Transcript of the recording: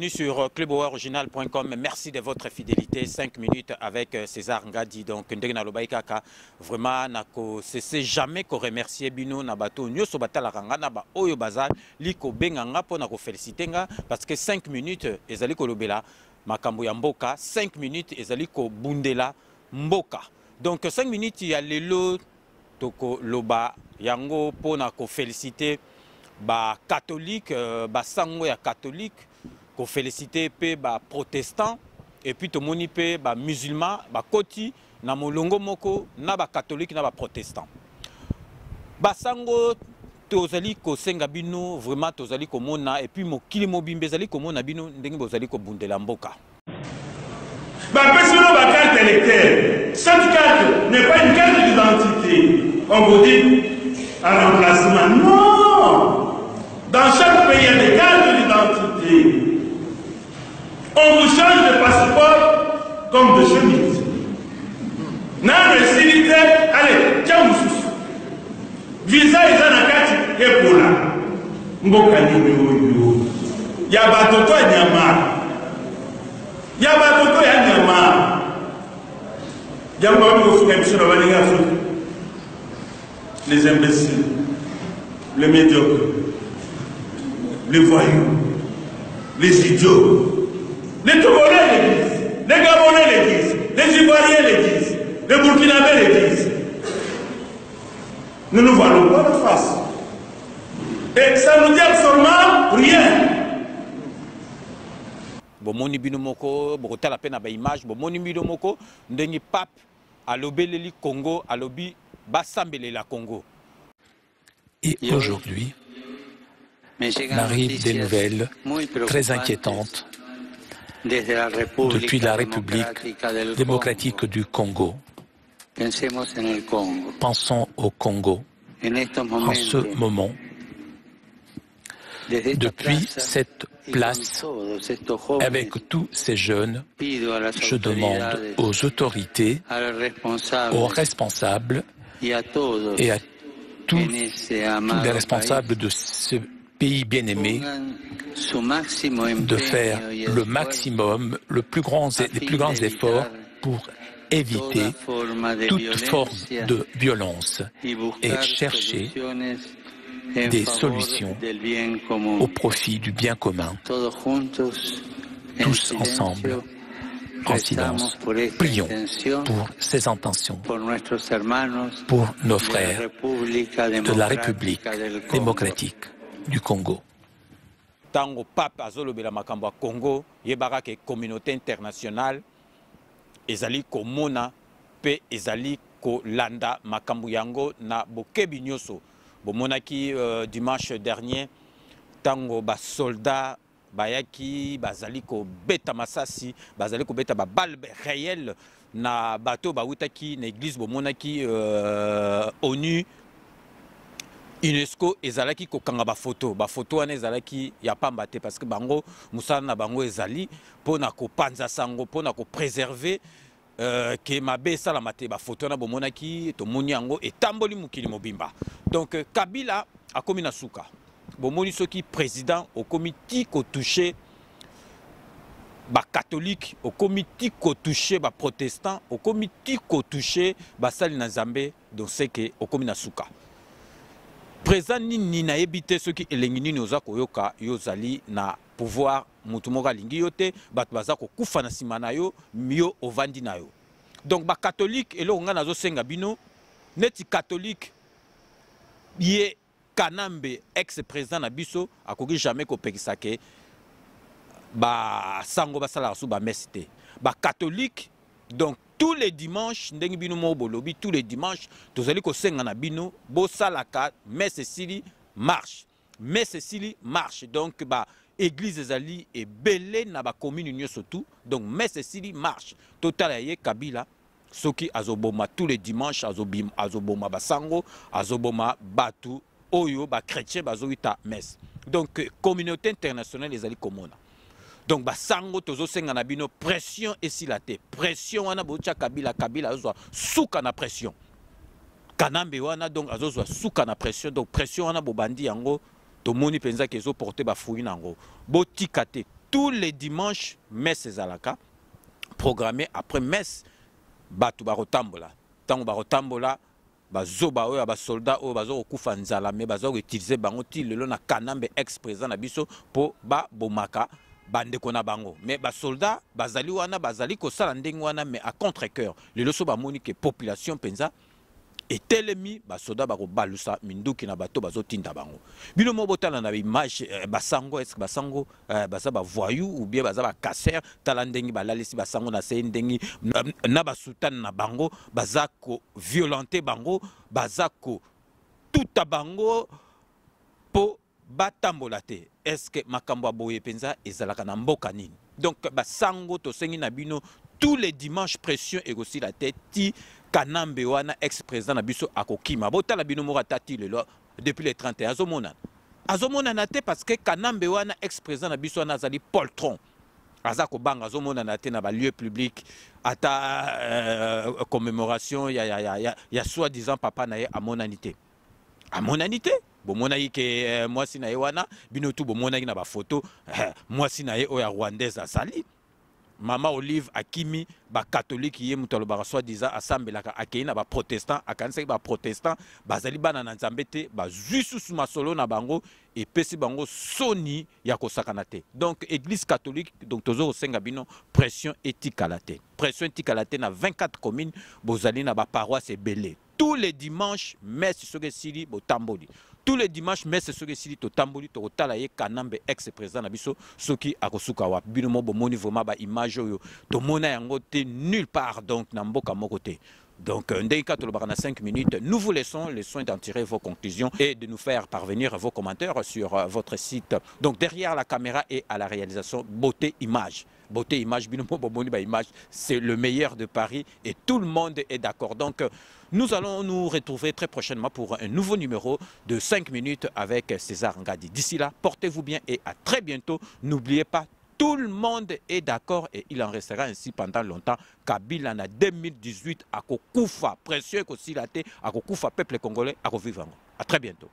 Bienvenue sur cluboriginal.com. Merci de votre fidélité. 5 minutes avec César Ngadi. Donc, vraiment, nako cessé jamais qu'on remercier Bino Nabato. Nous sommes batala ranga naba oyo bazar liko benganga pour nako féliciter nga parce que 5 minutes ezali ko lobela makambo ya mboka. 5 minutes ezali ko bundela mboka. Donc 5 minutes il y a lelo toko loba yango pour nako féliciter ba catholique ba sango ya catholique ko féliciter pe ba protestant et puis to moni pe ba musulman ba koti na molongo moko na ba catholique na ba protestant ba sango tozali ko senga bino vraiment tozali ko mona et puis mokili mobimbe zali ko mona bino ndenge bozali ko bundela mboka ba personne ba carte électeur. Cette carte n'est pas une carte d'identité. On vous dit un remplacement. Non. Dans chaque pays, il y a des cartes d'identité. On vous change de passeport comme de chemise. N'a récité, allez, tiens, vous visa est dans la carte et pour là. Mbokani Mioyo. Yabatoto et Nyama. Yabatoto et Nyama. Les imbéciles, les médiocres, les voyous, les idiots, les Togolais les disent, les Gabonais les disent, les Ivoiriens les disent, les Burkinabés les disent. Nous nous voilons pas la face. Et ça nous dit absolument rien. Bomoni bino moko bokota la peine ba image bomoni bino moko ndenge pape à l'obéleli Congo à l'obi basambele la Congo. Et aujourd'hui m'arrivent des nouvelles très inquiétantes depuis la République démocratique du Congo. Pensons au Congo en ce moment. Depuis cette place, avec tous ces jeunes, je demande aux autorités, aux responsables et à tous les responsables de ce pays bien-aimé de faire le maximum, les plus grands efforts pour éviter toute forme de violence et chercher des solutions au profit du bien commun. Tous ensemble, en silence, prions pour ces intentions, pour nos frères de la République démocratique du Congo. Tango pape azolobela makambo Congo yebaka ke communauté internationale ezali komona pe ezali ko landa makambo yango na bokebi nyoso. Bomonaki dimanche dernier tango ba soldat bayaki bazali ko beta masasi bazali ko beta ba balle réelle na bateau bautaki na église bomonaki ONU UNESCO ezalaki ko kanga ba photo wana ezalaki ya pamba te parce que bango musana na bango ezali pona ko panza sango pona ko préserver que mabe sala mate ba photo na bomonaki to moni yango etamboli mukili mobimba. Donc Kabila a komi na suka bomoni soki président au comité ko touché ba catholique au comité ko touché ba protestant au comité ko touché ba sali na Nzambe donc c'est que au komi na suka président ni na ebité soki elengi nini oza koyoka yozali na pouvoir mutu moko alingi yo te bato baza kokufa na nsima na yo mio ovandi na yo. Donc ba catholique eloko nga nazosenga bino neti catholique ye Kanambe ex-président na biso akoki jamais kopekisa ke ba sango basala su ba messe te. Ba catholique donc tous les dimanches ndenge bino mo bolobi tous les dimanches tozali kosenga na bino bosalaka messe sili marche. Messe sili marche donc ba église ezali et belé na ba commune nyo surtout donc messe sili marche total ye Kabila soki azoboma tous les dimanches azoboma basango azoboma batu oyo ba chrétien bazoita messe donc communauté internationale ezali komona donc basango tozosenga na bino pression esilate pression wana bocha Kabila azozwa suka na pression Kanambe wana donc azozwa suka na pression donc pression wana bobandi yango tomoni penza kezo porter ba fouille nango botika te tous les dimanches messe ezalaka programmé après messe batu barotambola tango barotambola bazoba oyo ba soldat oyo bazo kokufa nzala mais bazo utiliser bango ti lelo na kanambe ex président na biso po ba bomaka bandeko na bango mais ba soldat bazali wana bazali ko sala ndenge wana mais à contre-cœur lelo so ba moni que population penza etelemi basoda bakobalusa minduki na bato bazotinda bango bino mo botala na image basango est-ce que basango baza ba voyou ou bien baza ba casser tala ndengi balalisi basango na se ndengi na basultane na bango baza ko violenter bango baza ko tuta bango po batambola te est-ce que makambo boye penza ezalaka na mboka nini donc basango to sengi na bino tous les dimanches pression et aussi la tête ti kanambe wana ex-président na biso akokima botala bino moko tati lelo depuis les 31 azomona na te parce que kanambe wana ex-président na biso wana azali poltron aza kobanga azomona na te na ba lieu public ata commémoration ya soi-disant papa na ye amonanité bomona ke mwasi na ye wana bino tu bomona na ba photo mwasi na ye oya rwandaise azali Mama Olive Akimi, ba catholique yé mutalo ba soi-disant assemblaka akei na ba protestant akanisa ba protestant bazali bana na nzambete ba zuisu masolo na bango et pesi bango soni ya kosakana te. Donc église catholique donc tozo senga bino pression éthique à la tête. Pression éthique à la tête na 24 communes bozali na ba paroisse belé. Tous les dimanches messe soge sili bo tamboli. Tous les dimanches messe soge sili to tamboli to tala ye kanambe ex-président na biso soki akosuka wa bino mo bomoni vraiment ba image yo to mona yango te nulle part donc na mboka moko te. Donc, ndeka to le 5 minutes, nous vous laissons le soin d'en tirer vos conclusions et de nous faire parvenir vos commentaires sur votre site. Donc, derrière la caméra et à la réalisation, beauté image. Beauté image, image, c'est le meilleur de Paris et tout le monde est d'accord. Donc, nous allons nous retrouver très prochainement pour un nouveau numéro de 5 minutes avec César Ngadi. D'ici là, portez-vous bien et à très bientôt. N'oubliez pas, tout le monde est d'accord et il en restera ainsi pendant longtemps. Kabila en 2018 à Kokufa, précieux aussi la à Kokufa, peuple congolais, à revivre. À très bientôt.